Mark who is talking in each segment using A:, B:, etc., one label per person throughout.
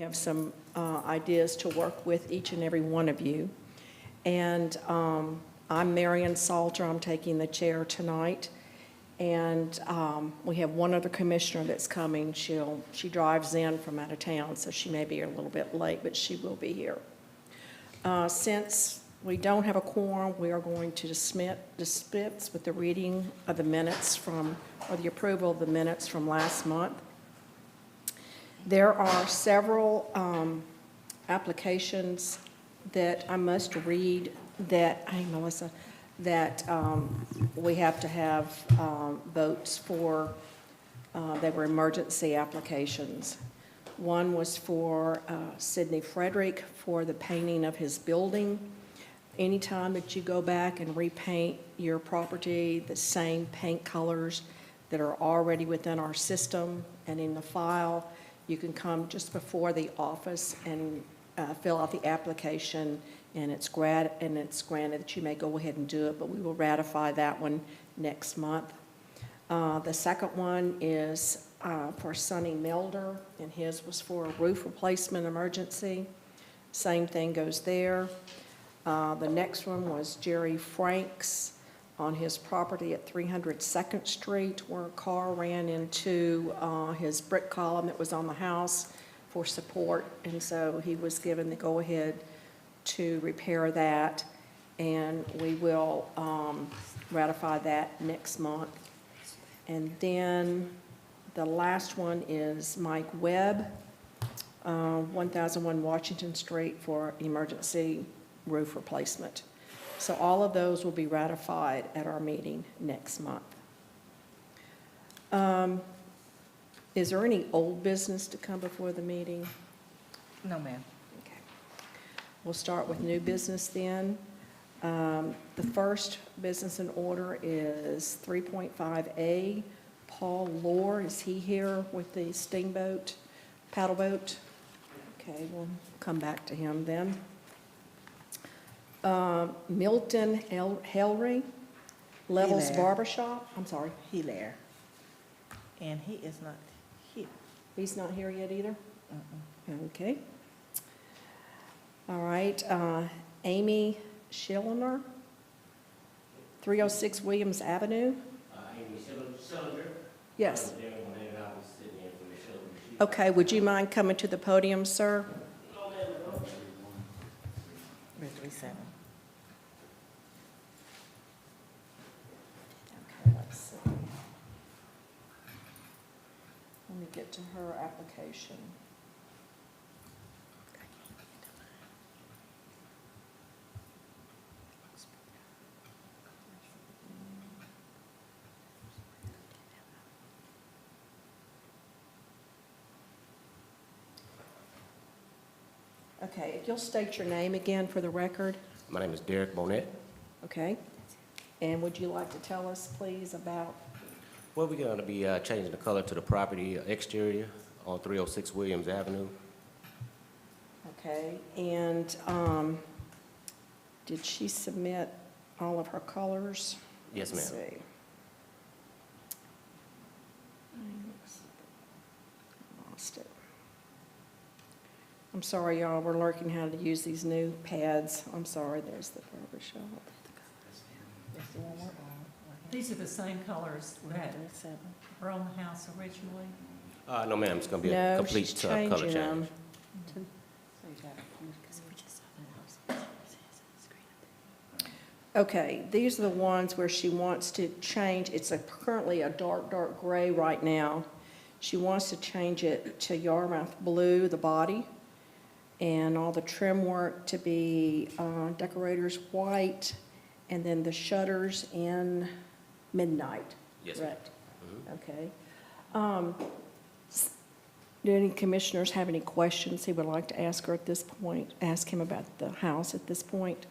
A: We have some ideas to work with each and every one of you. And I'm Marion Salter. I'm taking the chair tonight. And we have one other commissioner that's coming. She drives in from out of town, so she may be a little bit late, but she will be here. Since we don't have a quorum, we are going to dispense with the reading of the minutes from, or the approval of the minutes from last month. There are several applications that I must read that, hey Melissa, that we have to have votes for. They were emergency applications. One was for Sidney Frederick for the painting of his building. Anytime that you go back and repaint your property, the same paint colors that are already within our system and in the file, you can come just before the office and fill out the application, and it's granted that you may go ahead and do it, but we will ratify that one next month. The second one is for Sonny Melder, and his was for a roof replacement emergency. Same thing goes there. The next one was Jerry Franks on his property at 300 2nd Street, where a car ran into his brick column that was on the house for support, and so he was given the go-ahead to repair that, and we will ratify that next month. And then the last one is Mike Webb, 1001 Washington Street for emergency roof replacement. So all of those will be ratified at our meeting next month. Is there any old business to come before the meeting?
B: No, ma'am.
A: Okay. We'll start with new business then. The first business in order is 3.5A. Paul Lohr, is he here with the steamboat, paddle boat? Okay, we'll come back to him then. Milton Helry, Levels
B: Hilaire.
A: Barbershop. I'm sorry.
B: Hilaire. And he is not here.
A: He's not here yet either? Okay. All right. Amy Schillner, 306 Williams Avenue.
C: Amy Schillinger.
A: Yes.
C: I was sitting in for the Schillinger.
A: Okay, would you mind coming to the podium, sir?
B: We're 37.
A: Okay, let's see. Let me get to her application. Okay, if you'll state your name again for the record.
C: My name is Derek Bonnet.
A: Okay. And would you like to tell us, please, about?
C: Well, we're going to be changing the color to the property exterior on 306 Williams Avenue.
A: Okay, and did she submit all of her colors?
C: Yes,
A: Let's
C: ma'am.
A: see. Lost it. I'm sorry, y'all, we're learning how to use these new pads. I'm sorry, there's the barber shop.
B: That's the one we're on.
D: These are the same colors that
B: 37.
D: were on the house originally.
C: No, ma'am, it's going to be a
A: No,
C: complete
A: she's
C: color
A: changing
C: change.
A: them. Okay, these are the ones where she wants to change. It's currently a dark, dark gray right now. She wants to change it to Yarmouth blue, the body, and all the trim work to be decorators white, and then the shutters in midnight.
C: Yes, ma'am.
A: Correct. Okay. Do any commissioners have any questions he would like to ask her at this point? Ask him about the house at this point?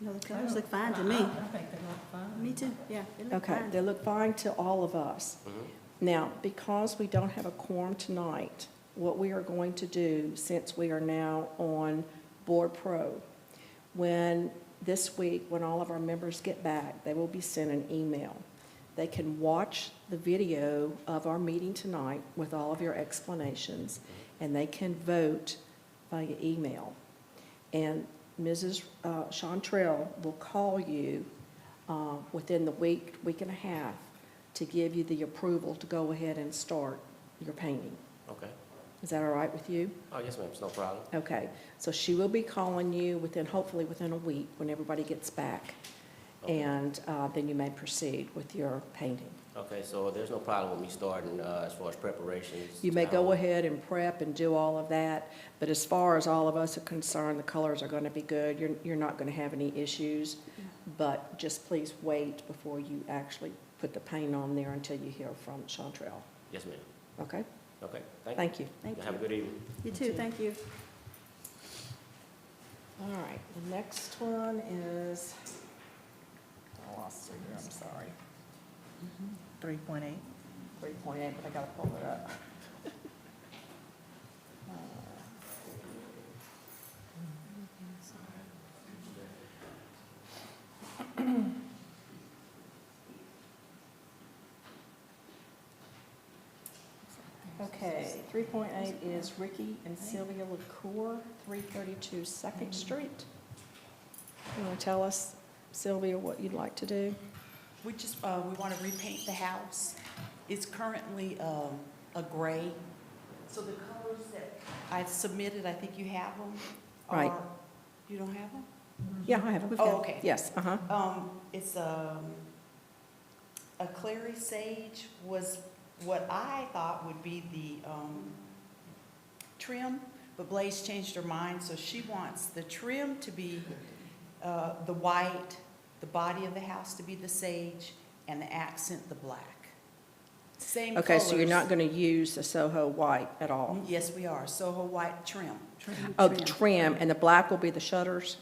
E: No, the colors look fine to me.
D: I think they look fine.
E: Me too, yeah. They look
A: Okay,
E: fine.
A: they look fine to all of us.
C: Mhm.
A: Now, because we don't have a quorum tonight, what we are going to do, since we are now on Board Pro, when this week, when all of our members get back, they will be sent an email. They can watch the video of our meeting tonight with all of your explanations, and they can vote via email. And Mrs. Chantrell will call you within the week and a half to give you the approval to go ahead and start your painting.
C: Okay.
A: Is that all right with you?
C: Oh, yes, ma'am, it's no problem.
A: Okay, so she will be calling you hopefully within a week when everybody gets back.
C: Okay.
A: And then you may proceed with your painting.
C: Okay, so there's no problem with me starting as far as preparations?
A: You may go ahead and prep and do all of that, but as far as all of us are concerned, the colors are going to be good. You're not going to have any issues, but just please wait before you actually put the paint on there until you hear from Chantrell.
C: Yes, ma'am.
A: Okay?
C: Okay, thank you.
A: Thank you.
E: Thank you.
C: Have a good evening.
E: You too, thank you.
A: All right, the next one is, I lost it here, I'm sorry.
B: 3.8.
A: 3.8, but I gotta pull it up. Okay, 3.8 is Ricky and Sylvia LaCour, 332 Second Street. You want to tell us, Sylvia, what you'd like to do?
F: We just, we want to repaint the house. It's currently a gray. So the colors that I submitted, I think you have them?
A: Right.
F: Are- You don't have them?
A: Yeah, I have it.
F: Oh, okay.
A: Yes, uh-huh.
F: It's a clary sage was what I thought would be the trim, but Blaze changed her mind, so she wants the trim to be the white, the body of the house to be the sage, and the accent the black. Same
A: Okay, so you're
F: colors.
A: not going to use the Soho white at all?
F: Yes, we are. Soho white trim.
A: Oh, the trim, and the black will be the shutters,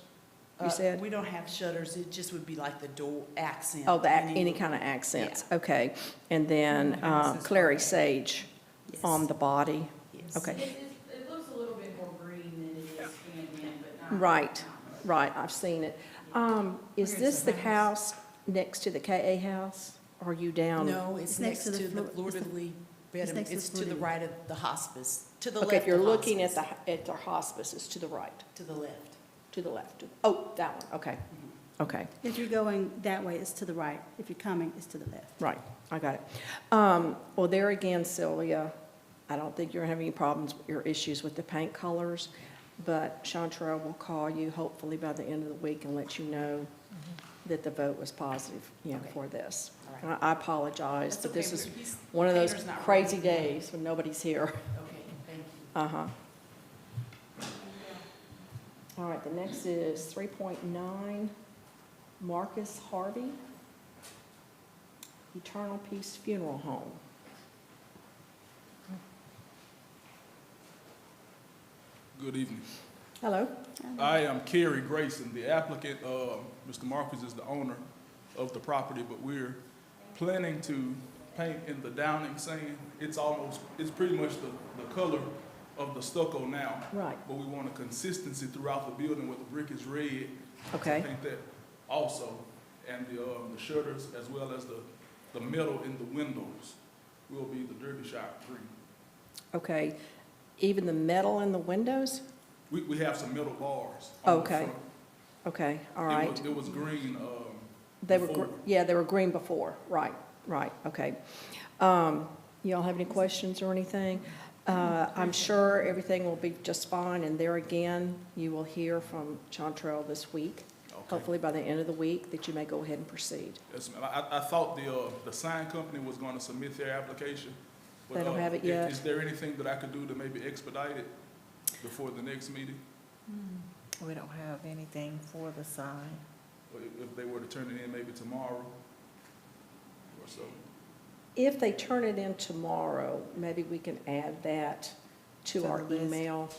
A: you said?
F: We don't have shutters. It just would be like the door accent.
A: Oh, any kind of accents, okay. And then
D: And the house is
A: clary
D: white.
A: sage
F: Yes.
A: on the body,
F: Yes.
A: okay.
G: It looks a little bit more green than it is scanned in, but not.
A: Right,
G: not much.
A: right, I've seen it. Is
D: Where's
A: this
D: the
A: the house next to the KA house? Or are you down?
F: No, it's next to the
E: Fleur-
F: Fleur de Lis
E: it's
F: bed.
E: next to
F: It's
E: the
F: to
E: Fleur
F: the
E: de Lis.
F: right of the hospice, to the left
A: Okay, if you're
F: of
A: looking at
F: hospice.
A: the hospice, it's to the right,
F: To the left.
A: to the left. Oh, that one, okay, okay,
E: If you're going that way, it's to the right. If you're coming, it's to the left.
A: right, I got it. Well, there again, Sylvia, I don't think you're gonna have any problems, your issues with the paint colors, but Chantrell will call you hopefully by the end of the week and let you know that the vote was positive,
F: Okay.
A: for this.
F: All right.
A: And I apologize,
F: That's
A: but this
F: okay.
A: is
F: He's-
A: one of those
F: painter's not
A: crazy
F: ready.
A: days when nobody's here.
F: Okay, thank you.
A: Uh-huh. All right, the next is 3.9, Marcus Harvey, Eternal Peace Funeral Home.
H: Good evening.
A: Hello?
H: I am Kerry Grayson. The applicant, Mr. Marcus, is the owner of the property, but we're planning to paint in the Downing sand. It's pretty much the color of the stucco now.
A: Right,
H: But we want a consistency throughout the building where the brick is red.
A: okay,
H: Paint that also. And the shutters, as well as the metal in the windows, will be the derby shop green.
A: okay. Even the metal in the windows?
H: We have some metal bars on the
A: Okay.
H: front.
A: Okay, all
H: It
A: right.
H: was green,
A: They were,
H: before.
A: yeah, they were green before, right, okay. Y'all have any questions or anything? I'm sure everything will be just fine, and there again, you will hear from Chantrell this week,
H: Okay.
A: hopefully by the end of the week, that you may go ahead and proceed.
H: Yes, ma'am. I thought the sign company was going to submit their application. but,
A: They don't have it yet?
H: Is there anything that I could do to maybe expedite it before the next meeting?
B: We don't have anything for the sign.
H: Or if they were to turn it in maybe tomorrow or so?
A: If they turn it in tomorrow, maybe we can add that to
B: To
A: our
B: the list.
A: email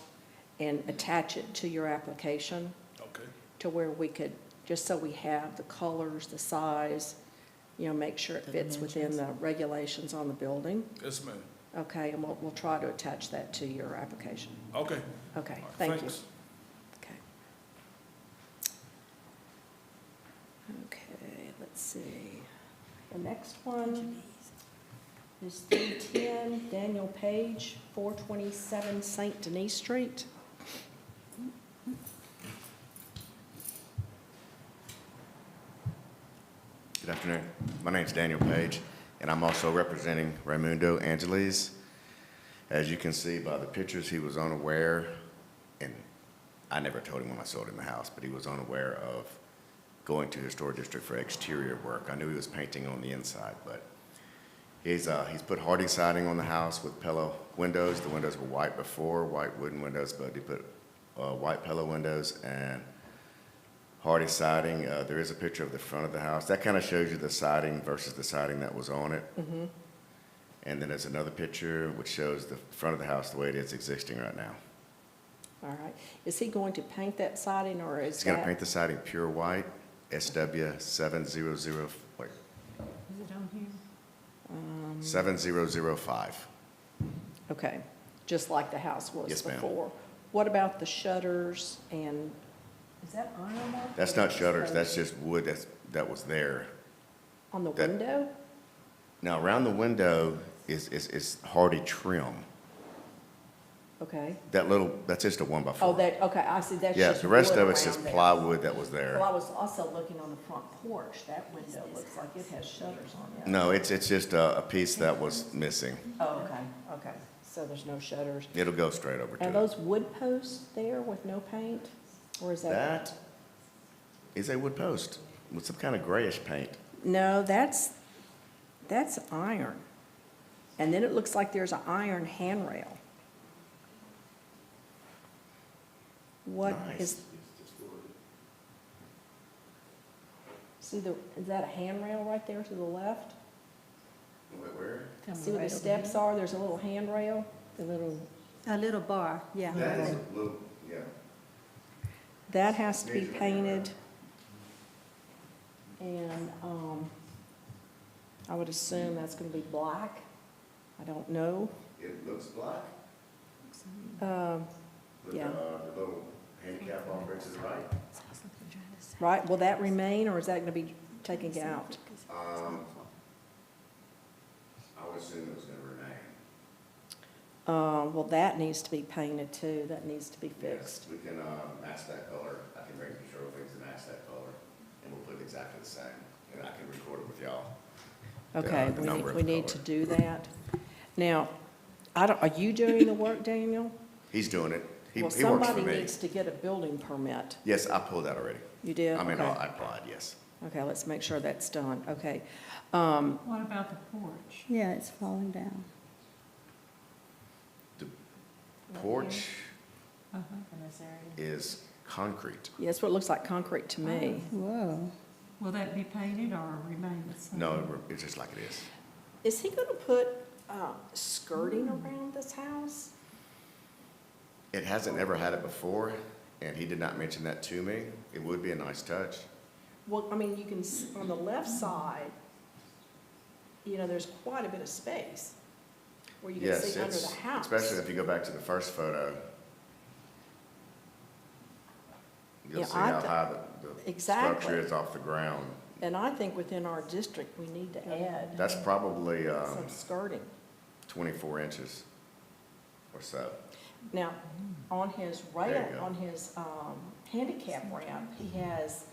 A: and attach it to your application
H: Okay,
A: to where we could, just so we have the colors, the size, make sure it
B: The
A: fits within the
B: dimensions.
A: regulations on the building.
H: yes, ma'am.
A: Okay, and we'll try to attach that to your application.
H: Okay.
A: Okay,
H: All right,
A: thank you.
H: thanks.
A: Okay. Okay, let's see. The next one is 310 Daniel Page, 427 St. Denis Street.
I: Good afternoon. My name's Daniel Page, and I'm also representing Raimundo Angeles. As you can see by the pictures, he was unaware, and I never told him when I sold him the house, but he was unaware of going to Historic District for exterior work. I knew he was painting on the inside, but he's put hardy siding on the house with pillow windows. The windows were white before, white wooden windows, but he put white pillow windows and hardy siding. There is a picture of the front of the house. That kind of shows you the siding versus the siding that was on it.
A: Mm-hmm.
I: And then there's another picture which shows the front of the house the way it is existing right now.
A: All right. Is he going to paint that siding, or is
I: He's going to
A: that?
I: paint the siding pure white, SW 700,
D: Is it on here?
I: 7005.
A: Okay, just like the house was
I: Yes, ma'am.
A: before. What about the shutters and, is that ironwork?
I: That's not shutters, that's just wood that was there.
A: On the
I: that-
A: window?
I: Now, around the window is hardy trim.
A: Okay.
I: That's just a 1x4.
A: Oh, that, okay, I see, that's
I: Yeah,
A: just
I: the rest
A: wood
I: of it's
A: around
I: just
A: there.
I: plywood that was there.
A: Well, I was also looking on the front porch. That window looks like it has shutters on it.
I: No, it's just a piece that was missing.
A: Oh, okay, okay. So there's no shutters.
I: It'll go straight over to
A: Are
I: it.
A: those wood posts there with no paint? Or is that?
I: That is a wood post with some kind of grayish paint.
A: No, that's iron. And then it looks like there's an iron handrail. What
I: Nice.
A: is? See is that a handrail right there to the left?
I: Where?
A: See where the steps are? There's a little handrail, the little,
E: A little bar, yeah.
I: That is a little, yeah.
A: that has to be painted. And, I would assume that's gonna be black. I don't know.
I: It looks black. With
A: Yeah.
I: the little handicap off to the right.
A: Right, will that remain, or is that gonna be taken out?
I: I would assume it was gonna remain.
A: Well, that needs to be painted too, that needs to be fixed.
I: Yes, we can, match that color. I can bring control things to match that color, and we'll put it exactly the same. And I can record it with y'all.
A: Okay,
I: the
A: we
I: number
A: need,
I: of
A: we
I: the
A: need to
I: color.
A: do that. Now, are you doing the work, Daniel?
I: He's doing it. He
A: Well,
I: works for
A: somebody
I: me.
A: needs to get a building permit.
I: Yes, I pulled that already.
A: You did?
I: I mean,
A: Okay.
I: I applied, yes.
A: Okay, let's make sure that's done, okay.
D: What about the porch?
E: Yeah, it's falling down.
I: The porch
D: Uh-huh.
B: In this area.
I: is concrete.
A: Yeah, that's what it looks like concrete to me.
E: Whoa.
D: Will that be painted or remain the same?
I: No, it's just like it is.
A: Is he gonna put, skirting around this house?
I: It hasn't ever had it before, and he did not mention that to me. It would be a nice touch.
A: Well, I mean, you can, on the left side, there's quite a bit of space where you can
I: Yes,
A: see under
I: it's,
A: the house.
I: especially if you go back to the first photo. You'll
A: Yeah,
I: see how high the
A: Exactly.
I: structure is off the ground.
A: And I think within our district, we need to add
I: That's probably
A: some skirting.
I: 24 inches or so.
A: Now, on his
I: There you
A: ramp,
I: go.
A: on his handicap ramp, he has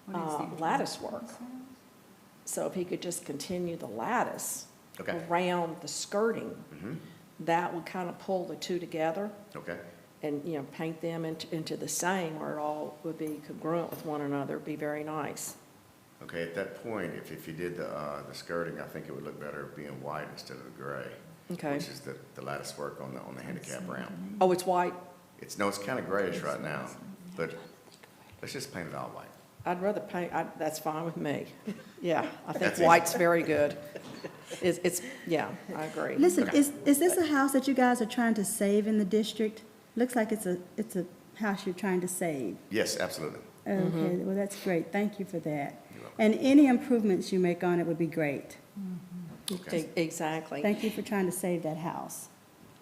D: What is he-
A: lattice work. So if he could just continue the lattice
I: Okay.
A: around the skirting,
I: Mhm.
A: that would kind of pull the two together
I: Okay.
A: and, paint them into the same, where it all would be congruent with one another. It'd be very nice.
I: Okay, at that point, if you did the skirting, I think it would look better being white instead of the gray.
A: Okay.
I: Which is the lattice work on the handicap ramp.
A: Oh, it's white?
I: It's kind of grayish right now, but let's just paint it all white.
A: I'd rather paint, that's fine with me. Yeah, I think
I: That's easy.
A: white's very good. Yeah, I agree.
E: Listen,
I: Okay.
E: is this a house that you guys are trying to save in the district? Looks like it's a house you're trying to save.
I: Yes, absolutely.
E: Okay, well, that's great. Thank you for that.
I: You're welcome.
E: And any improvements you make on it would be great.
I: Okay.
A: Exactly.
E: Thank you for trying to save that house.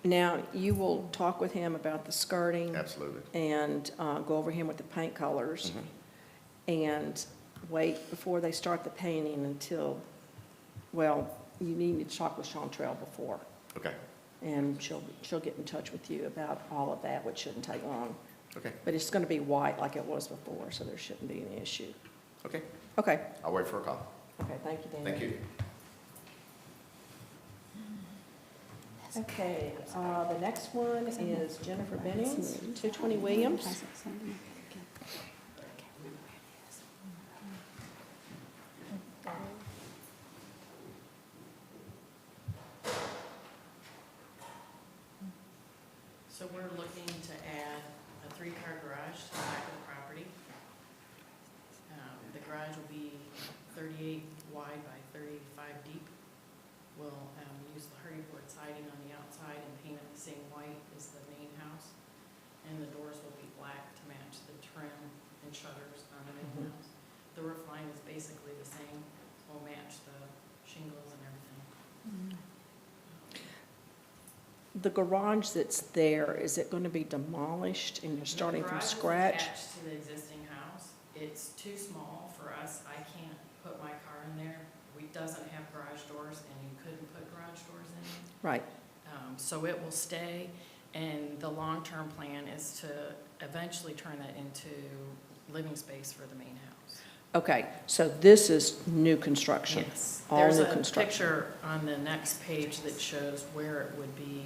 A: Now, you will talk with him about the skirting
I: Absolutely.
A: and go over him with the paint colors and wait before they start the painting until, well, you need to talk with Chantrell before,
I: Okay,
A: and she'll get in touch with you about all of that, which shouldn't take long.
I: okay,
A: But it's going to be white like it was before, so there shouldn't be any issue.
I: okay.
A: Okay,
I: I'll wait for a call.
A: okay, thank you, Daniel.
I: Thank you.
A: Okay, the next one is Jennifer Bennings, 220 Williams.
J: So we're looking to add a three-car garage to the back of the property. The garage will be 38 wide by 35 deep. We'll use the hardy board siding on the outside and paint it the same white as the main house. And the doors will be black to match the trim and shutters on the main house. The roof line is basically the same. We'll match the shingles and everything.
A: The garage that's there, is it going to be demolished and you're starting from scratch?
J: The garage is attached to the existing house. It's too small for us. I can't put my car in there. It doesn't have garage doors, and you couldn't put garage doors in it.
A: Right,
J: So it will stay, and the long-term plan is to eventually turn that into living space for the main house.
A: okay, so this is new construction?
J: Yes.
A: All
J: There's
A: new
J: a
A: construction.
J: picture on the next page that shows where it would be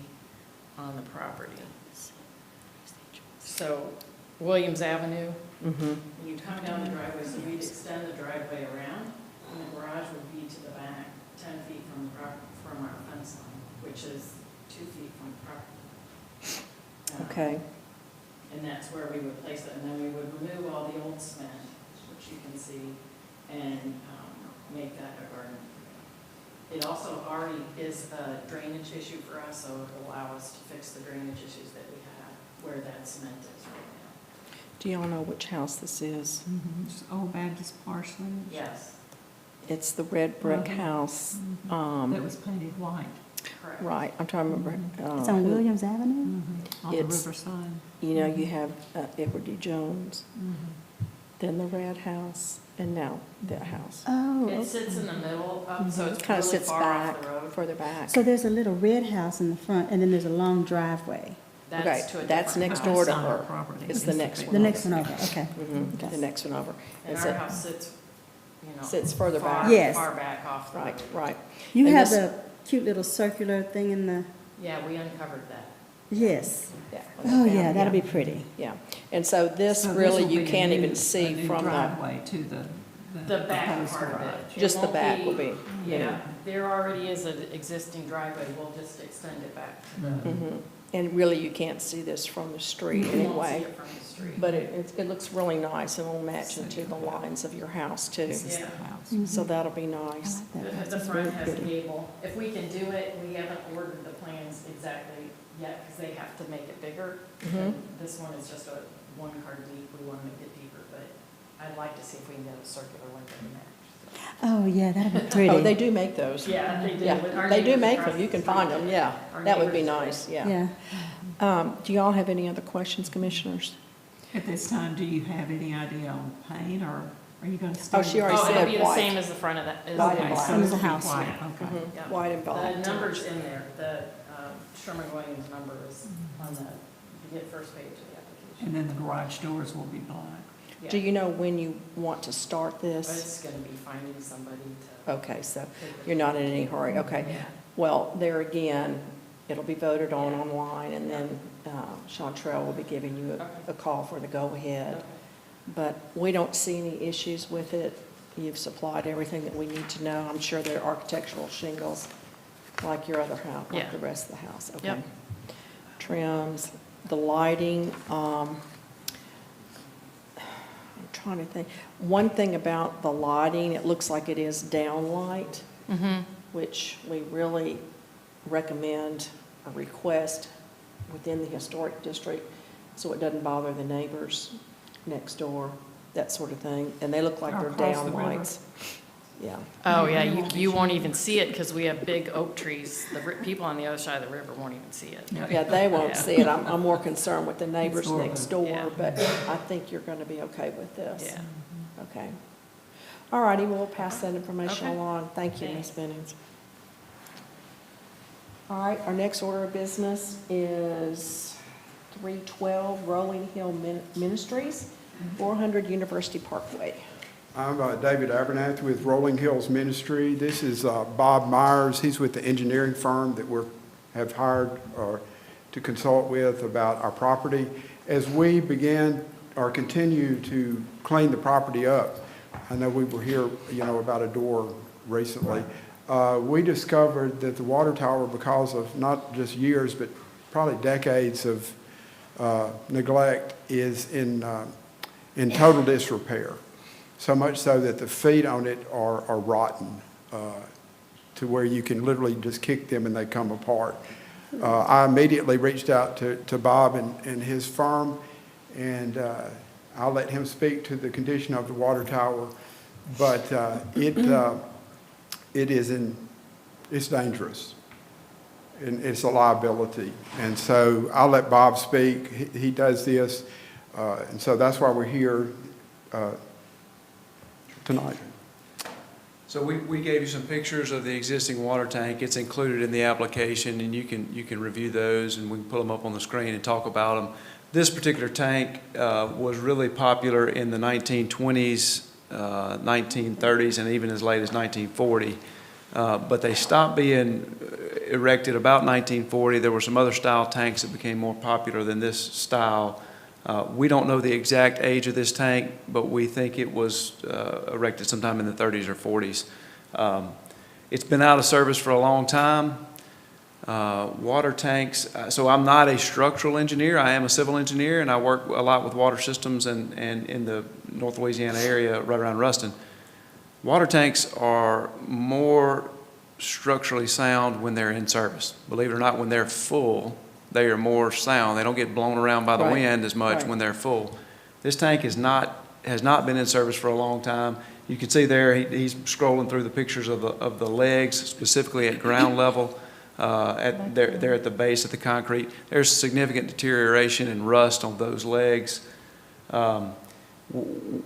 J: on the property. So Williams Avenue,
A: Mm-hmm,
J: you come down the driveway, so we'd extend the driveway around, and the garage would be to the back, 10 feet from our fence line, which is 2 feet from the property.
A: okay,
J: And that's where we would place it, and then we would remove all the old cement, which you can see, and make that a garden. It also already is a drainage issue for us, so it'll allow us to fix the drainage issues that we have where that cement is right now.
A: do y'all know which house this is?
D: It's Old Baptist Parsonage.
J: Yes,
A: It's the red brick
D: Mhm.
A: house,
D: That was painted white.
J: correct.
A: right, I'm trying to remember.
E: It's on Williams Avenue?
D: On the
A: It's-
D: riverside.
A: You know, you have Edward D. Jones,
D: Mhm.
A: then the red house, and now that house.
E: Oh,
J: It
E: okay.
J: sits in the middle, so it's
A: Kind of
J: really
A: sits
J: far off
A: back,
J: the road.
A: further back.
E: So there's a little red house in the front, and then there's a long driveway.
A: Okay,
J: That's to a
A: that's
J: different
A: next
J: house.
A: door to
D: That's not our
A: her.
D: property.
A: It's the next
D: big
A: one.
E: The next one over, okay.
A: Mhm, the next one over.
J: And
A: It's
J: our
A: a-
J: house sits, you know.
A: Sits further back.
J: far-
E: Yes.
J: Far back off the road.
A: Right, right.
E: You
A: And
E: have
A: this-
E: the cute little circular thing in the,
J: Yeah, we uncovered that.
E: yes.
A: Yeah.
E: Oh, yeah, that'll be pretty.
A: Yeah, and so this
D: So
A: really,
D: will
A: you
D: be a
A: can't
D: new-
A: even
D: a
A: see
D: new
A: from the,
D: driveway to the
J: The back
D: proposed
J: part of
D: garage.
J: it. It
A: just the
J: won't
A: back will be.
J: Yeah, there already is an existing driveway, we'll just extend it back to the.
A: Mhm. And really, you can't see this from the street
J: You won't see
A: anyway.
J: it from the street.
A: But it looks really nice, and it'll match into the lines of your house too.
D: This is the
J: Yeah.
D: house.
E: Mm-hmm.
A: So that'll be
E: I
A: nice.
E: like that.
J: The
E: That's
J: front
E: very
J: has a
E: pretty.
J: gable. If we can do it, we haven't ordered the plans exactly yet, because they have to make it bigger.
A: Mhm.
J: And this one is just a one-car deep, we want to make it deeper, but I'd like to see if we can get a circular one that match.
E: Oh, yeah, that'll be pretty.
A: Oh, they do make those.
J: Yeah, they do.
A: Yeah,
J: With our
A: they do
J: neighbors
A: make
J: across
A: them, you
J: the
A: can find
J: street.
A: them, yeah.
J: Our
A: That would be
J: neighbors do.
A: nice, yeah.
E: Yeah.
A: Do y'all have any other questions, commissioners?
D: At this time, do you have any idea on paint, or are you going to stay?
A: Oh, she already
J: Oh, it'll
A: said
J: be the
A: white.
J: same as the front of that. as
A: White
J: the-
A: and
D: Okay,
A: black.
D: so
E: Same as
D: it'll
E: the
D: be
E: house.
D: white,
A: Mhm.
D: okay.
J: Yeah.
A: White and black.
J: The number's in there, the Sherman-Williams number is on the, you get first page of the application.
D: And then the garage doors will be black.
J: Yeah.
A: Do you know when you want to start
J: But
A: this?
J: it's gonna be finding somebody to.
A: Okay, so
J: take it.
A: you're not in any hurry, okay.
J: Yeah.
A: Well, there again, it'll be voted on
J: Yeah.
A: online, and then Chantrell will be giving you
J: Okay.
A: a call for the go-ahead.
J: Okay.
A: But we don't see any issues with it. You've supplied everything that we need to know. I'm sure they're architectural shingles, like your other house, like
J: Yeah.
A: the rest of the house, okay?
J: Yep.
A: Trims, the lighting, I'm trying to think. One thing about the lighting, it looks like it is downlight,
J: Mm-hmm.
A: which we really recommend or request within the historic district, so it doesn't bother the neighbors next door, that sort of thing. And they look like
D: Or
A: they're
D: across the
A: down
D: river.
A: lights. Yeah,
J: Oh, yeah, you won't even see it because we have big oak trees. The people on the other side of the river won't even see it.
A: yeah, they won't
J: Yeah.
A: see it. I'm more concerned with the neighbors
D: door.
A: next door,
J: Yeah.
A: but I think you're going to be okay with this.
J: Yeah.
A: Okay. All righty, we'll pass that information
J: Okay.
A: along. Thank you, Ms.
J: Thanks.
A: Bennings. All right, our next order of business is 312 Rolling Hill Ministries, 400 University Parkway.
K: I'm David Abernathy with Rolling Hills Ministry. This is Bob Myers. He's with the engineering firm that we have hired to consult with about our property. As we begin or continue to clean the property up, I know we were here, about a door recently. We discovered that the water tower, because of not just years, but probably decades of neglect, is in total disrepair. So much so that the feet on it are rotten to where you can literally just kick them and they come apart. I immediately reached out to Bob and his firm, and I'll let him speak to the condition of the water tower, but it's dangerous, and it's a liability. And so I'll let Bob speak. He does this, and so that's why we're here tonight.
L: So we gave you some pictures of the existing water tank. It's included in the application, and you can review those, and we can pull them up on the screen and talk about them. This particular tank was really popular in the 1920s, 1930s, and even as late as 1940. But they stopped being erected about 1940. There were some other style tanks that became more popular than this style. We don't know the exact age of this tank, but we think it was erected sometime in the 30s or 40s. It's been out of service for a long time. Water tanks, so I'm not a structural engineer. I am a civil engineer, and I work a lot with water systems and in the North Louisiana area right around Ruston. Water tanks are more structurally sound when they're in service. Believe it or not, when they're full, they are more sound. They don't get blown around by the wind as much when they're full. This tank has not been in service for a long time. You can see there, he's scrolling through the pictures of the legs, specifically at ground level, there at the base of the concrete. There's significant deterioration and rust on those legs.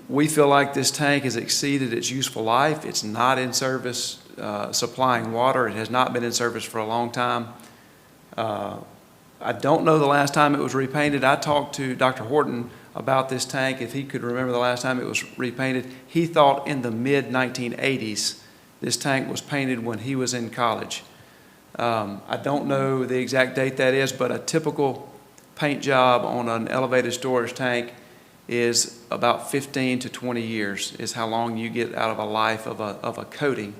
L: We feel like this tank has exceeded its useful life. It's not in service supplying water. It has not been in service for a long time. I don't know the last time it was repainted. I talked to Dr. Horton about this tank, if he could remember the last time it was repainted. He thought in the mid-1980s this tank was painted when he was in college. I don't know the exact date that is, but a typical paint job on an elevated storage tank is about 15 to 20 years is how long you get out of a life of a coating.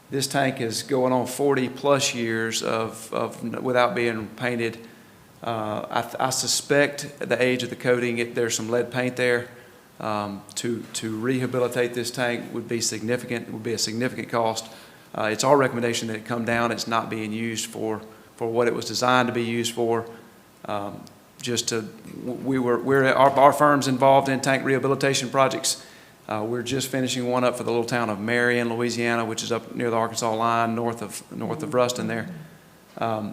L: This tank is going on 40 plus years without being painted. I suspect the age of the coating, there's some lead paint there. To rehabilitate this tank would be significant. It would be a significant cost. It's our recommendation that it come down. It's not being used for what it was designed to be used for. Our firm's involved in tank rehabilitation projects. We're just finishing one up for the little town of Marion, Louisiana, which is up near the Arkansas line, north of Ruston there.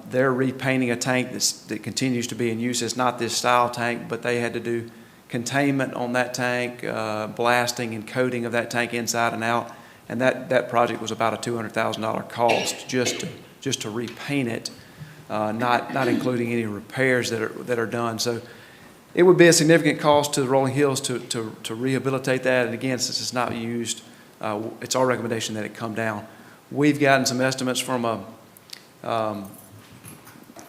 L: They're repainting a tank that continues to be in use. It's not this style tank, but they had to do containment on that tank, blasting and coating of that tank inside and out. And that project was about a $200,000 cost just to repaint it, not including any repairs that are done. So it would be a significant cost to the Rolling Hills to rehabilitate that. And again, since it's not used, it's our recommendation that it come down. We've gotten some estimates from a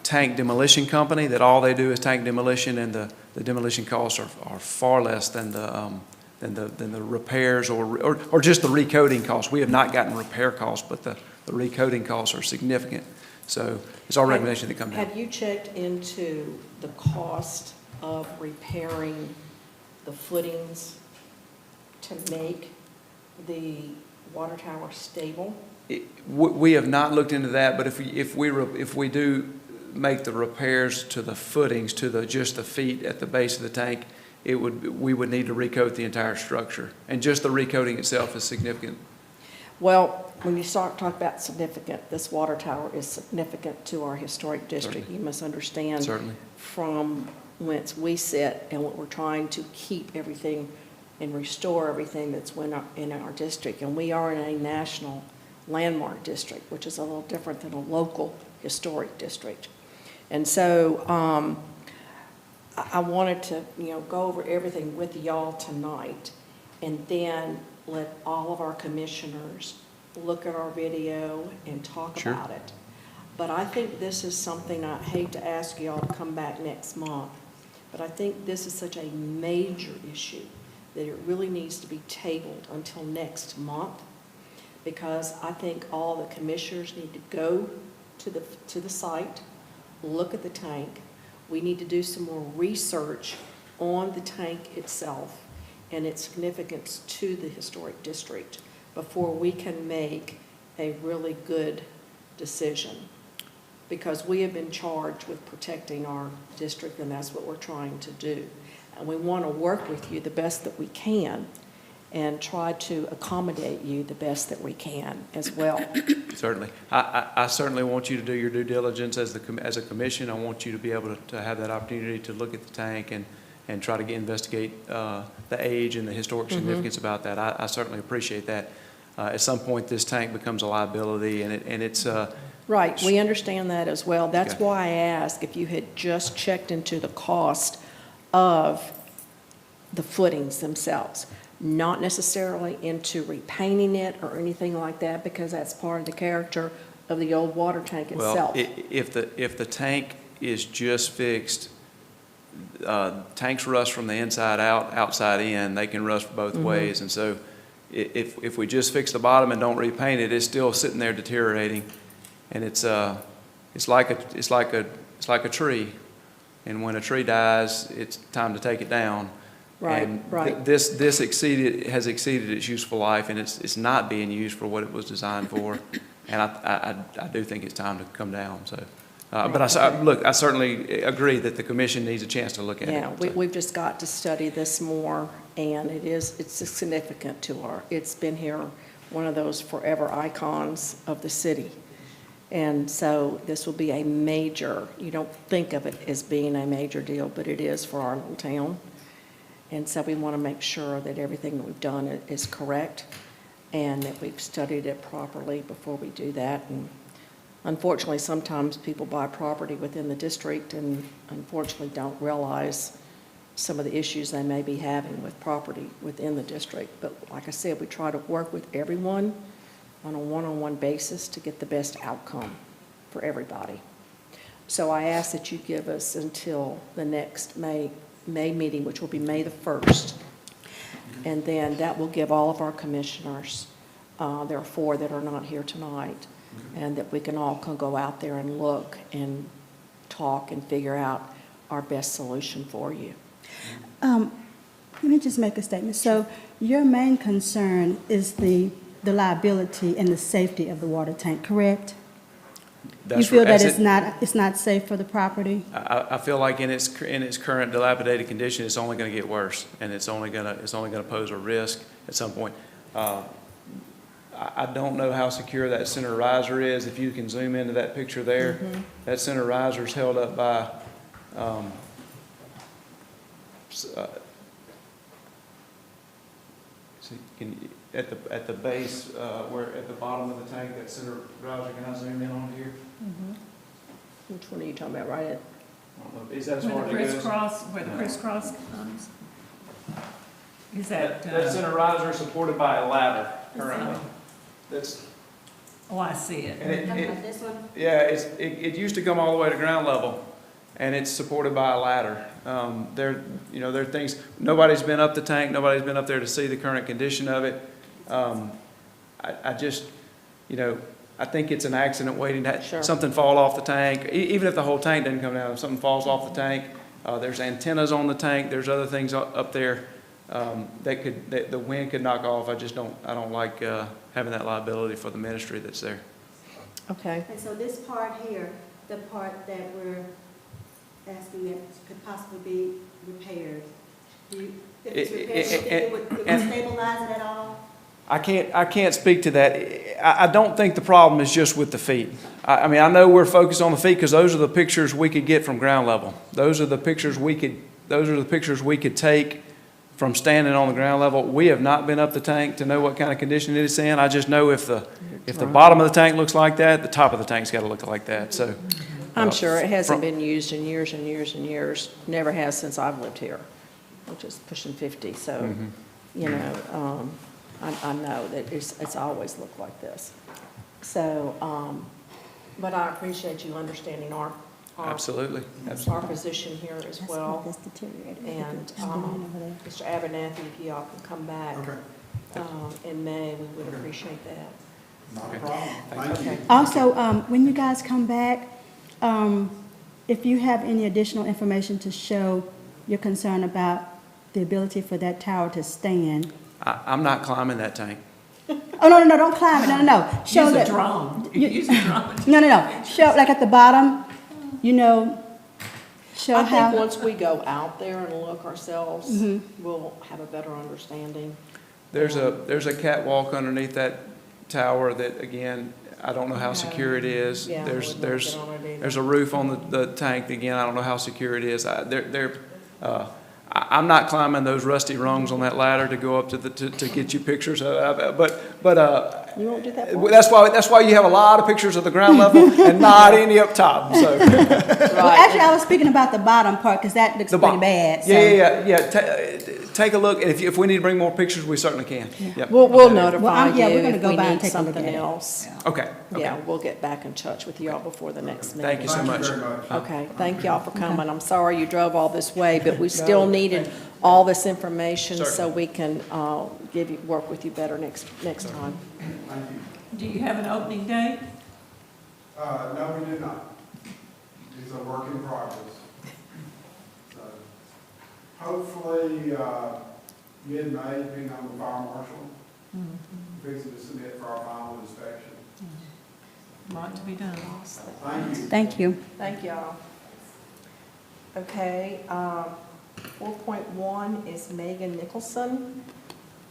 L: tank demolition company that all they do is tank demolition, and the demolition costs are far less than the repairs or just the recoating costs. We have not gotten repair costs, but the recoating costs are significant. So it's our recommendation that come down.
A: Have you checked into the cost of repairing the footings to make the water tower stable?
L: We have not looked into that, but if we do make the repairs to the footings, to just the feet at the base of the tank, we would need to recoat the entire structure, and just the recoating itself is significant.
A: Well, when you talk about significant, this water tower is significant to our historic district.
L: Certainly.
A: You must understand
L: Certainly.
A: from whence we sit and what we're trying to keep everything and restore everything that's in our district. And we are in a national landmark district, which is a little different than a local historic district. And so I wanted to, go over everything with y'all tonight, and then let all of our commissioners look at our video and talk
L: Sure.
A: about it. But I think this is something, I hate to ask y'all to come back next month, but I think this is such a major issue that it really needs to be tabled until next month, because I think all the commissioners need to go to the site, look at the tank. We need to do some more research on the tank itself and its significance to the historic district before we can make a really good decision. Because we have been charged with protecting our district, and that's what we're trying to do. And we want to work with you the best that we can and try to accommodate you the best that we can as well.
L: Certainly. I certainly want you to do your due diligence as a commission. I want you to be able to have that opportunity to look at the tank and try to investigate the age and the historic significance about that. I certainly appreciate that. At some point, this tank becomes a liability, and it's
A: Right, we understand that as well. That's
L: Okay.
A: why I asked if you had just checked into the cost of the footings themselves, not necessarily into repainting it or anything like that, because that's part of the character of the old water tank itself.
L: Well, if the tank is just fixed, tanks rust from the inside out, outside in. They can rust both ways, and so if we just fix the bottom and don't repaint it, it's still sitting there deteriorating, and it's like a tree, and when a tree dies, it's time to take it down.
A: Right,
L: And
A: right.
L: This has exceeded its useful life, and it's not being used for what it was designed for, and I do think it's time to come down. So, but I certainly agree that the commission needs a chance to look at it.
A: Yeah,
L: So.
A: we've just got to study this more, and it's significant to it's been here, one of those forever icons of the city. And so this will be a major, you don't think of it as being a major deal, but it is for our little town. And so we want to make sure that everything that we've done is correct and that we've studied it properly before we do that. And unfortunately, sometimes people buy property within the district and unfortunately don't realize some of the issues they may be having with property within the district. But like I said, we try to work with everyone on a one-on-one basis to get the best outcome for everybody. So I ask that you give us until the next May meeting, which will be May the 1st. And then that will give all of our commissioners, there are 4 that are not here tonight, and that we can all go out there and look and talk and figure out our best solution for you.
E: Let me just make a statement. So your main concern is the liability and the safety of the water tank, correct? You feel that it's not safe for the property?
L: I feel like in its current dilapidated condition, it's only going to get worse, and it's only going to pose a risk at some point. I don't know how secure that center riser is. If you can zoom into that picture there, that center riser is held up by at the base, where at the bottom of the tank, that center riser. Can I zoom in on here?
A: Which one are you talking about, right at?
L: Is that as
D: Where
L: far
D: the
L: as it goes?
D: crisscross, where the crisscross comes? Is that,
L: That center riser is supported by a ladder currently. That's,
D: oh, I see it.
L: and
E: This one?
L: yeah, it used to come all the way to ground level, and it's supported by a ladder. There are things, nobody's been up the tank, nobody's been up there to see the current condition of it. I just, I think it's an accident waiting to
A: Sure.
L: something fall off the tank. Even if the whole tank doesn't come down, if something falls off the tank, there's antennas on the tank, there's other things up there that the wind could knock off. I don't like having that liability for the ministry that's there.
A: Okay.
E: And so this part here, the part that we're asking that could possibly be repaired, if it's repaired, it would stabilize it at all?
L: I can't speak to that. I don't think the problem is just with the feet. I mean, I know we're focused on the feet because those are the pictures we could get from ground level. Those are the pictures we could take from standing on the ground level. We have not been up the tank to know what kind of condition it is in. I just know if If the bottom of the tank looks like that, the top of the tank's got to look like that, so.
A: I'm sure it hasn't
L: from-
A: been used in years and years and years, never has since I've lived here, which is pushing 50, so, you know, I know that it's always looked like this. So, but I appreciate you understanding our
L: Absolutely,
A: our
L: absolutely.
A: position here as
E: That's
A: well.
E: that's deteriorated.
A: And
E: Over there.
A: Mr. Abernathy, if y'all can come back in May, we would appreciate that.
K: Not a problem. Thank you.
A: Okay.
E: Also, when you guys come back, if you have any additional information to show your concern about the ability for that tower to stand.
L: I'm not climbing that tank.
E: Oh, no, don't climb it, no. Show
D: Use a
E: that.
D: drone.
E: You-
D: Use a drone.
E: No. Show, like at the bottom, you know, show
A: I
E: how.
A: think once we go out there and look ourselves, we'll have a better understanding.
L: There's a catwalk underneath that tower that, again, I don't know how secure it is.
A: Yeah, I
L: There's,
A: wouldn't
L: there's,
A: get on it either.
L: there's a roof on the tank, again, I don't know how secure it is. I'm not climbing those rusty rungs on that ladder to go up to get you pictures of, but,
A: You won't do that for
L: that's why you have a lot of pictures of the ground level and not any up top, so.
E: Well, actually, I was speaking about the bottom part, because that looks
L: The
E: pretty
L: bottom.
E: bad, so.
L: Yeah. Take a look, and if we need to bring more pictures, we certainly can. Yep.
A: We'll
E: Well,
A: notify you
E: yeah, we're gonna
A: if
E: go
A: we
E: by and
A: need
E: take a look
A: something
E: at it.
A: else.
L: Okay,
A: Yeah,
L: okay.
A: we'll get back in touch with y'all before the next meeting.
L: Thank you so much.
K: very much.
A: Okay, thank y'all for coming. I'm sorry you drove all this way, but we still needed all this information so
L: Certainly.
A: we can work with you better next time.
K: Thank you.
D: Do you have an opening date?
K: No, we do not. It's a work in progress. So, hopefully, mid-May, depending on the fire marshal, fixing to submit for our final inspection.
D: Lot to be done.
K: Thank you.
E: Thank you.
A: Thank y'all. Okay, 4.1 is Megan Nicholson,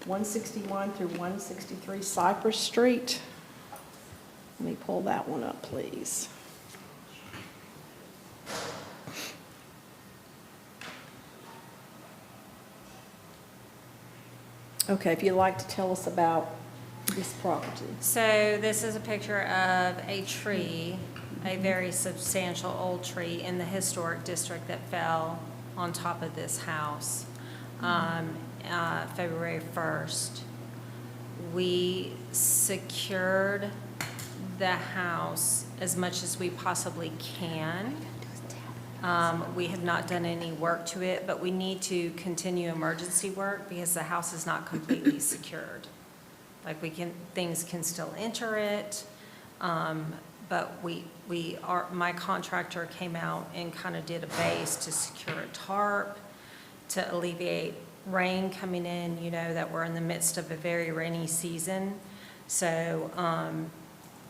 A: 161 through 163 Cypress Street. Let me pull that one up, please. Okay, if you'd like to tell us about this property.
M: So this is a picture of a tree, a very substantial old tree in the historic district that fell on top of this house February 1st. We secured the house as much as we possibly can. We have not done any work to it, but we need to continue emergency work because the house is not completely secured. Like things can still enter it, but my contractor came out and kind of did a base to secure a tarp, to alleviate rain coming in, you know, that we're in the midst of a very rainy season. So,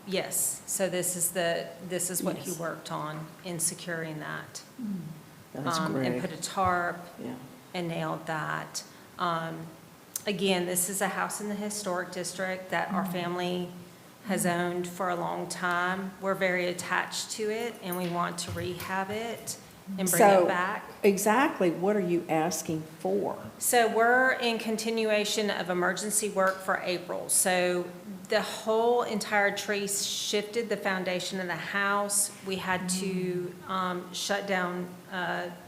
M: yes, so this is what he worked on in securing that.
A: That's
M: And
A: great.
M: put a tarp
A: Yeah.
M: and nailed that. Again, this is a house in the historic district that our family has owned for a long time. We're very attached to it, and we want to rehab it and bring
A: So,
M: it back.
A: exactly, what are you asking for?
M: So we're in continuation of emergency work for April. So the whole entire tree shifted the foundation of the house. We had to shut down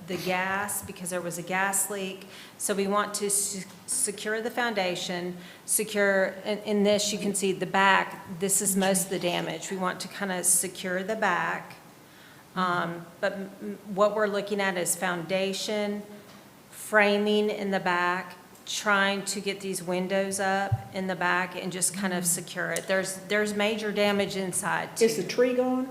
M: the gas because there was a gas leak. So we want to secure the foundation, in this you can see the back, this is most of the damage. We want to kind of secure the back. But what we're looking at is foundation, framing in the back, trying to get these windows up in the back and just kind of secure it. There's major damage inside too.
A: Is the tree gone?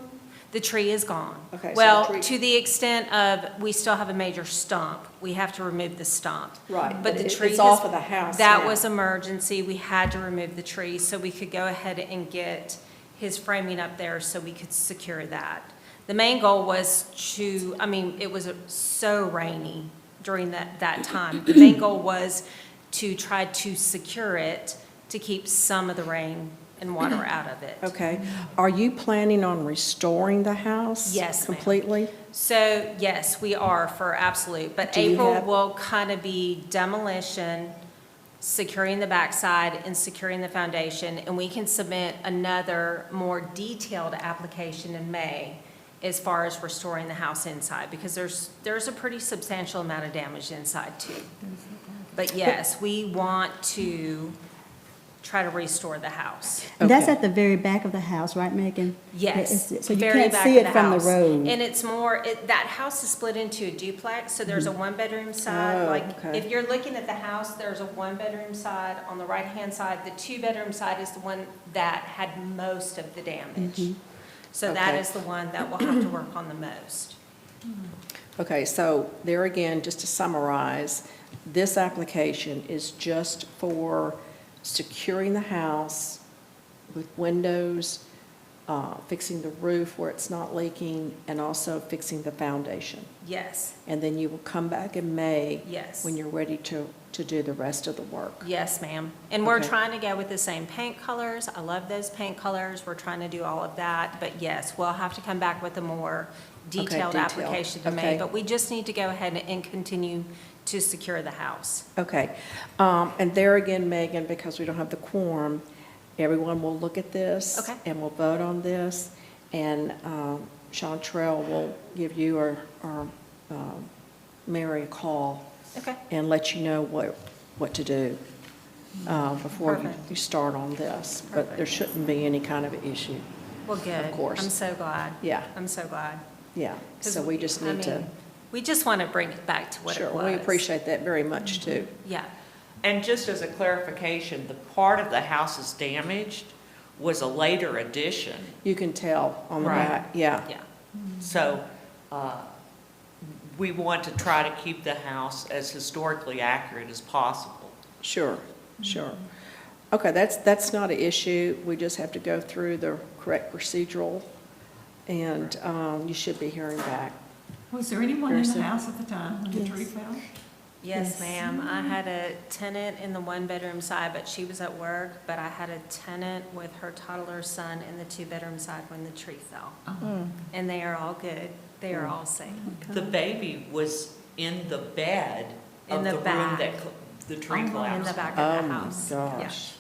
M: The tree is gone.
A: Okay, so the
M: Well,
A: tree-
M: to the extent of, we still have a major stump. We have to remove the stump.
A: Right,
M: But
A: but
M: the
A: it-
M: tree
A: it's off
M: is-
A: of the house
M: That
A: now.
M: was emergency. We had to remove the tree so we could go ahead and get his framing up there so we could secure that. The main goal was it was so rainy during that time. The main goal was to try to secure it, to keep some of the rain and water out of it.
A: Okay. Are you planning on restoring the house?
M: Yes, ma'am.
A: Completely?
M: So, yes, we are for absolute, but
A: Do you
M: April
A: have-
M: will kind of be demolition securing the backside and securing the foundation, and we can submit another more detailed application in May as far as restoring the house inside, because there's a pretty substantial amount of damage inside too. But yes, we want to try to restore the house.
E: And that's
A: Okay.
E: at the very back of the house, right, Megan?
M: Yes.
E: So you
M: very
E: can't
M: back
E: see
M: of
E: it from the
M: house.
E: road?
M: And it's more, that house is split into a duplex, so there's a one-bedroom side.
A: Oh,
M: Like,
A: okay.
M: if you're looking at the house, there's a one-bedroom side on the right-hand side. The two-bedroom side is the one that had most of the damage. So that
A: Okay.
M: is the one that we'll have to work on the most.
A: Okay, so there again, just to summarize, this application is just for securing the house with windows, fixing the roof where it's not leaking, and also fixing the foundation.
M: Yes,
A: And then you will come back in May
M: yes.
A: when you're ready to do the rest of the work.
M: Yes, ma'am. And we're
A: Okay.
M: trying to go with the same paint colors. I love those paint colors. We're trying to do all of that. But yes, we'll have to come back with a more detailed
A: detailed.
M: application to
A: Okay.
M: May. But we just need to go ahead and continue to secure the house.
A: Okay, and there again, Megan, because we don't have the quorum, everyone will look at this.
M: Okay.
A: And we'll vote on this, and Chantrell will give you or Mary a call
M: Okay.
A: and let you know what to do before
M: Perfect.
A: you start on this. But there shouldn't be any kind of issue.
M: Well, good.
A: course.
M: I'm so glad.
A: Yeah,
M: I'm so glad.
A: yeah.
M: 'Cause
A: So we just
M: I
A: need to,
M: mean, we just want to bring it back to what it
A: sure,
M: was.
A: we appreciate that very much, too.
M: Yeah.
N: And just as a clarification, the part of the house that's damaged was a later addition.
A: You can tell on the
N: Right.
A: back, yeah.
M: Yeah.
N: So we want to try to keep the house as historically accurate as possible.
A: Sure, sure. Okay, that's not an issue. We just have to go through the correct procedural, and you should be hearing back.
D: Was there anyone in
A: Very
D: the
A: soon.
D: house at the time when the
E: Yes.
D: tree fell?
M: Yes,
E: Yes.
M: ma'am. I had a tenant in the one-bedroom side, but she was at work. But I had a tenant with her toddler son in the two-bedroom side when the tree fell. And they are all good. They are all safe.
N: The baby was in the bed
M: In
N: of
M: the
N: the room
M: back.
N: that the tree
M: In the
N: collapsed.
M: back
A: Oh,
M: of the
A: my
M: house.
A: gosh.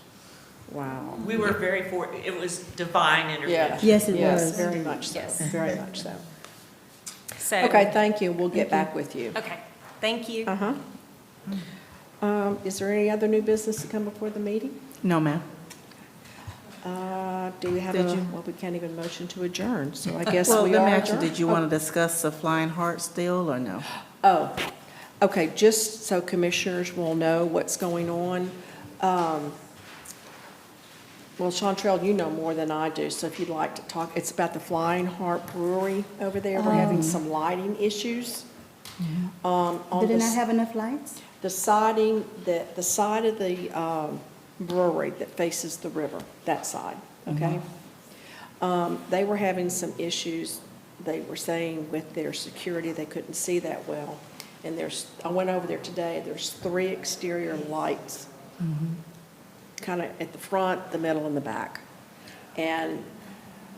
A: Wow.
N: We were very it was divine intervention.
E: Yes, it
A: Yes,
E: was.
A: very much so,
M: Yes.
A: very much so.
M: So.
A: Okay, thank you. We'll get back with you.
M: Okay, thank you.
A: Uh-huh. Is there any other new business to come before the meeting?
B: No, ma'am.
A: Do we have
B: Did you-
A: well, we can't even motion to adjourn, so I guess
B: Well,
A: we
B: let
A: are
B: me ask you,
A: adjourned.
B: did you want to discuss the Flying Heart still, or no?
A: Oh, okay, just so commissioners will know what's going on. Well, Chantrell, you know more than I do, so if you'd like to talk, it's about the Flying Heart Brewery over there. We're having some lighting issues. On
E: Did it
A: the
E: not have enough lights?
A: the siding, the side of the brewery that faces the river, that side, okay? They were having some issues, they were saying with their security, they couldn't see that well. And I went over there today, there's 3 exterior lights, kind of at the front, the middle, and the back. And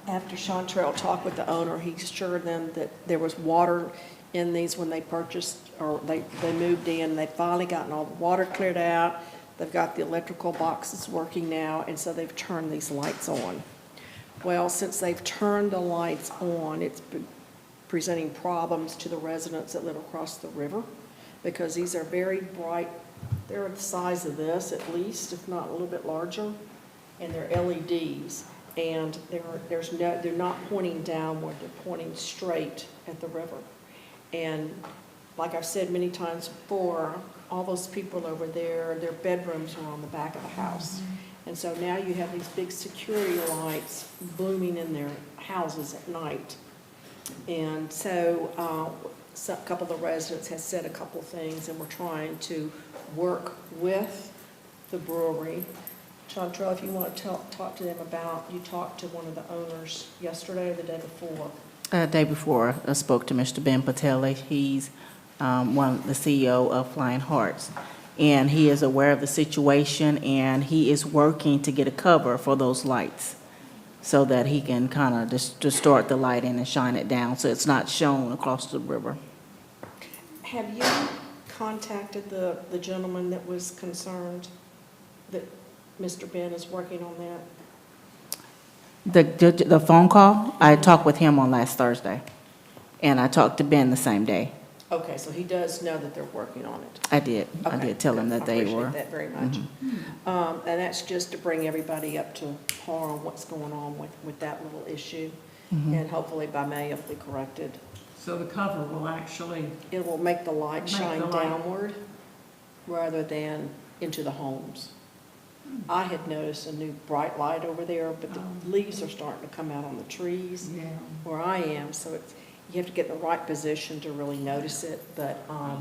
A: after Chantrell talked with the owner, he assured them that there was water in these when they purchased, or they moved in. They've finally gotten all the water cleared out. They've got the electrical boxes working now, and so they've turned these lights on. Well, since they've turned the lights on, it's been presenting problems to the residents that live across the river, because these are very bright. They're the size of this at least, if not a little bit larger, and they're LEDs. And they're not pointing downward, they're pointing straight at the river. And like I've said many times before, all those people over there, their bedrooms are on the back of the house. And so now you have these big security lights blooming in their houses at night. And so a couple of the residents have said a couple of things, and we're trying to work with the brewery. Chantrell, if you want to talk to them about, you talked to one of the owners yesterday or the day before.
B: Day before, I spoke to Mr. Ben Patele. He's the CEO of Flying Hearts. And he is aware of the situation, and he is working to get a cover for those lights so that he can kind of distort the lighting and shine it down so it's not shown across the river.
A: Have you contacted the gentleman that was concerned? that Mr. Ben is working on that?
B: The phone call, I talked with him on last Thursday, and I talked to Ben the same day.
A: Okay, so he does know that they're working on it.
B: I did
A: Okay,
B: tell him
A: good.
B: that they were.
A: I appreciate that very much. And that's just to bring everybody up to par on what's going on with that little issue. And hopefully by May it'll be corrected.
D: So the cover will actually,
A: It will make the light
D: Make
A: shine
D: the light.
A: downward rather than into the homes. I had noticed a new bright light over there, but the leaves are starting to come out on the trees
D: yeah.
A: where I am, so it's, you have to get in the right position to really notice it, but I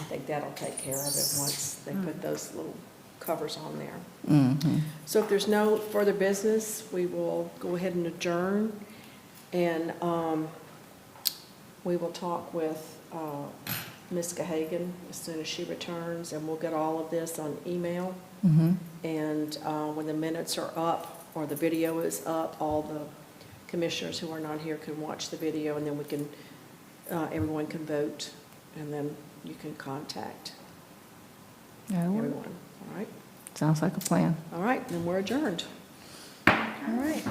A: think that'll take care of it once they put those little covers on there. So if there's no further business, we will go ahead and adjourn, and we will talk with Ms. Gahagan as soon as she returns, and we'll get all of this on email. And when the minutes are up, or the video is up, all the commissioners who are not here can watch the video, and then we can, everyone can vote, and then you can contact everyone, all right?
B: Sounds like a plan.
A: All right, then we're adjourned. All right.